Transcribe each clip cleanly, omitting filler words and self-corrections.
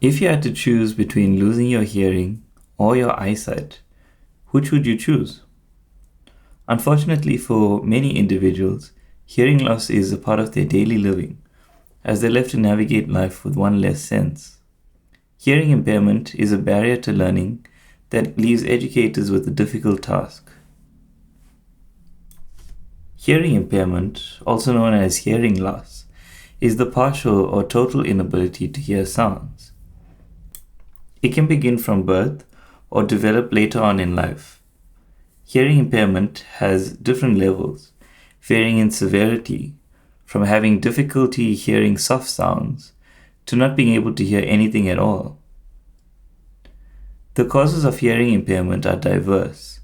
If you had to choose between losing your hearing or your eyesight, which would you choose? Unfortunately, for many individuals, hearing loss is a part of their daily living, as they're left to navigate life with one less sense. Hearing impairment is a barrier to learning that leaves educators with a difficult task. Hearing impairment, also known as hearing loss, is the partial or total inability to hear sounds. It can begin from birth or develop later on in life. Hearing impairment has different levels, varying in severity, from having difficulty hearing soft sounds to not being able to hear anything at all. The causes of hearing impairment are diverse.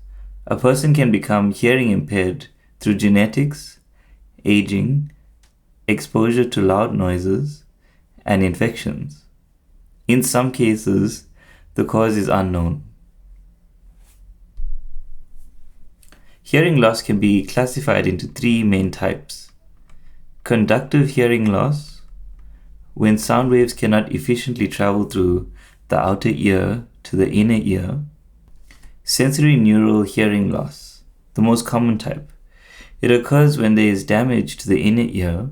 A person can become hearing impaired through genetics, aging, exposure to loud noises, and infections. In some cases, the cause is unknown. Hearing loss can be classified into three main types. Conductive hearing loss, when sound waves cannot efficiently travel through the outer ear to the inner ear. Sensory neural hearing loss, the most common type. It occurs when there is damage to the inner ear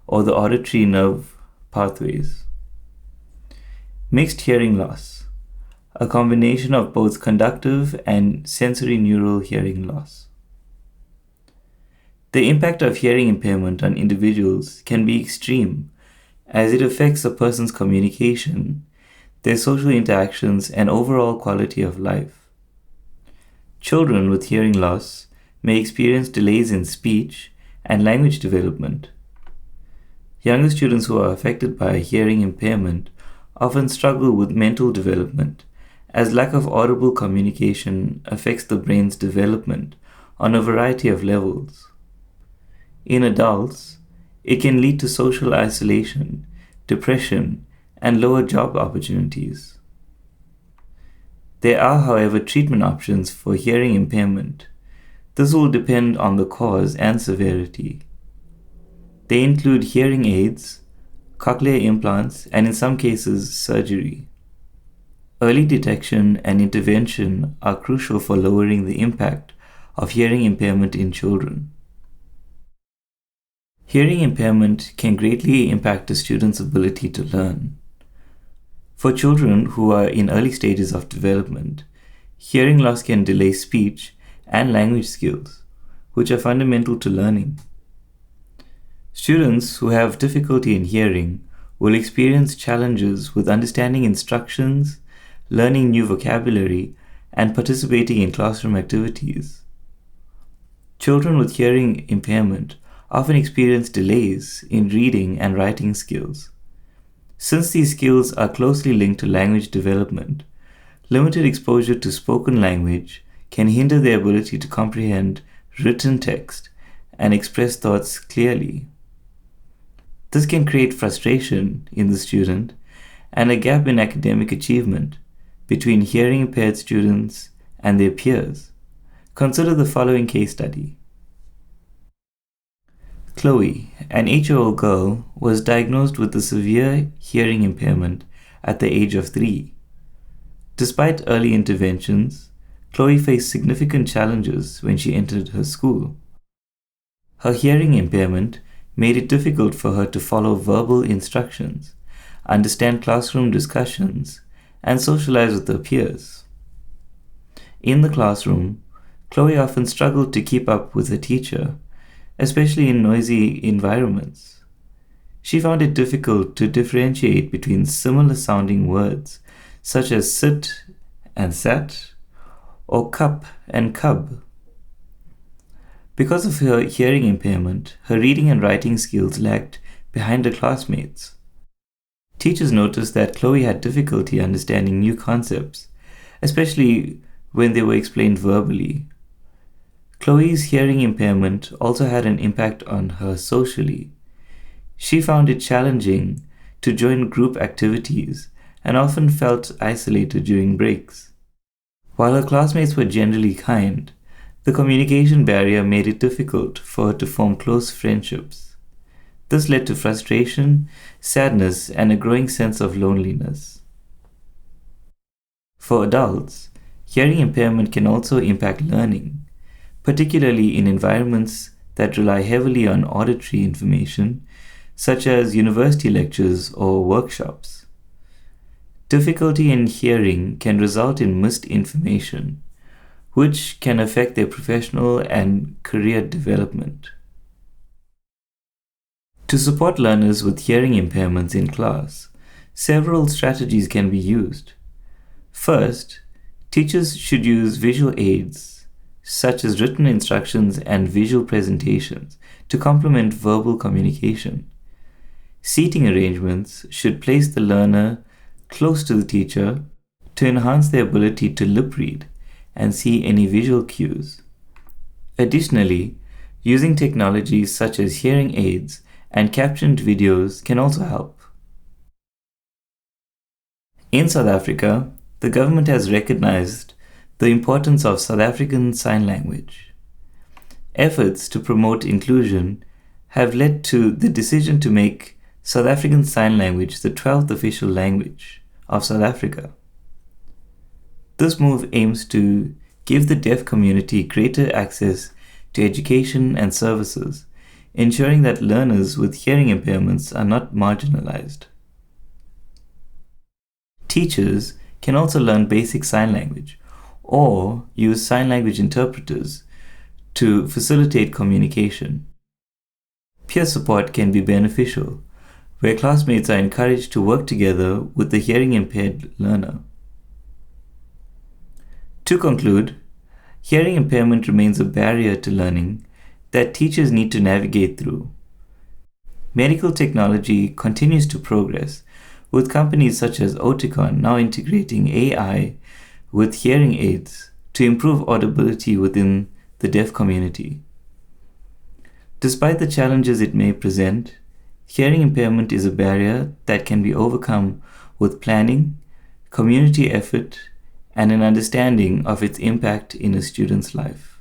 or the auditory nerve pathways. Mixed hearing loss, a combination of both conductive and sensory neural hearing loss. The impact of hearing impairment on individuals can be extreme, as it affects a person's communication, their social interactions, and overall quality of life. Children with hearing loss may experience delays in speech and language development. Younger students who are affected by hearing impairment often struggle with mental development, as lack of audible communication affects the brain's development on a variety of levels. In adults, it can lead to social isolation, depression, and lower job opportunities. There are, however, treatment options for hearing impairment. This will depend on the cause and severity. They include hearing aids, cochlear implants, and in some cases, surgery. Early detection and intervention are crucial for lowering the impact of hearing impairment in children. Hearing impairment can greatly impact a student's ability to learn. For children who are in early stages of development, hearing loss can delay speech and language skills, which are fundamental to learning. Students who have difficulty in hearing will experience challenges with understanding instructions, learning new vocabulary, and participating in classroom activities. Children with hearing impairment often experience delays in reading and writing skills. Since these skills are closely linked to language development, limited exposure to spoken language can hinder their ability to comprehend written text and express thoughts clearly. This can create frustration in the student and a gap in academic achievement between hearing impaired students and their peers. Consider the following case study. Chloe, an 8-year-old girl, was diagnosed with a severe hearing impairment at the age of 3. Despite early interventions, Chloe faced significant challenges when she entered her school. Her hearing impairment made it difficult for her to follow verbal instructions, understand classroom discussions, and socialize with her peers. In the classroom, Chloe often struggled to keep up with her teacher, especially in noisy environments. She found it difficult to differentiate between similar sounding words such as sit and sat, or cup and cub. Because of her hearing impairment, her reading and writing skills lagged behind her classmates. Teachers noticed that Chloe had difficulty understanding new concepts, especially when they were explained verbally. Chloe's hearing impairment also had an impact on her socially. She found it challenging to join group activities and often felt isolated during breaks. While her classmates were generally kind, the communication barrier made it difficult for her to form close friendships. This led to frustration, sadness, and a growing sense of loneliness. For adults, hearing impairment can also impact learning, particularly in environments that rely heavily on auditory information, such as university lectures or workshops. Difficulty in hearing can result in missed information, which can affect their professional and career development. To support learners with hearing impairments in class, several strategies can be used. First, teachers should use visual aids, such as written instructions and visual presentations, to complement verbal communication. Seating arrangements should place the learner close to the teacher to enhance their ability to lip read and see any visual cues. Additionally, using technologies such as hearing aids and captioned videos can also help. In South Africa, the government has recognized the importance of South African Sign Language. Efforts to promote inclusion have led to the decision to make South African Sign Language the 12th official language of South Africa. This move aims to give the deaf community greater access to education and services, ensuring that learners with hearing impairments are not marginalized. Teachers can also learn basic sign language or use sign language interpreters to facilitate communication. Peer support can be beneficial, where classmates are encouraged to work together with the hearing impaired learner. To conclude, hearing impairment remains a barrier to learning that teachers need to navigate through. Medical technology continues to progress, with companies such as Oticon now integrating AI with hearing aids to improve audibility within the deaf community. Despite the challenges it may present, hearing impairment is a barrier that can be overcome with planning, community effort, and an understanding of its impact in a student's life.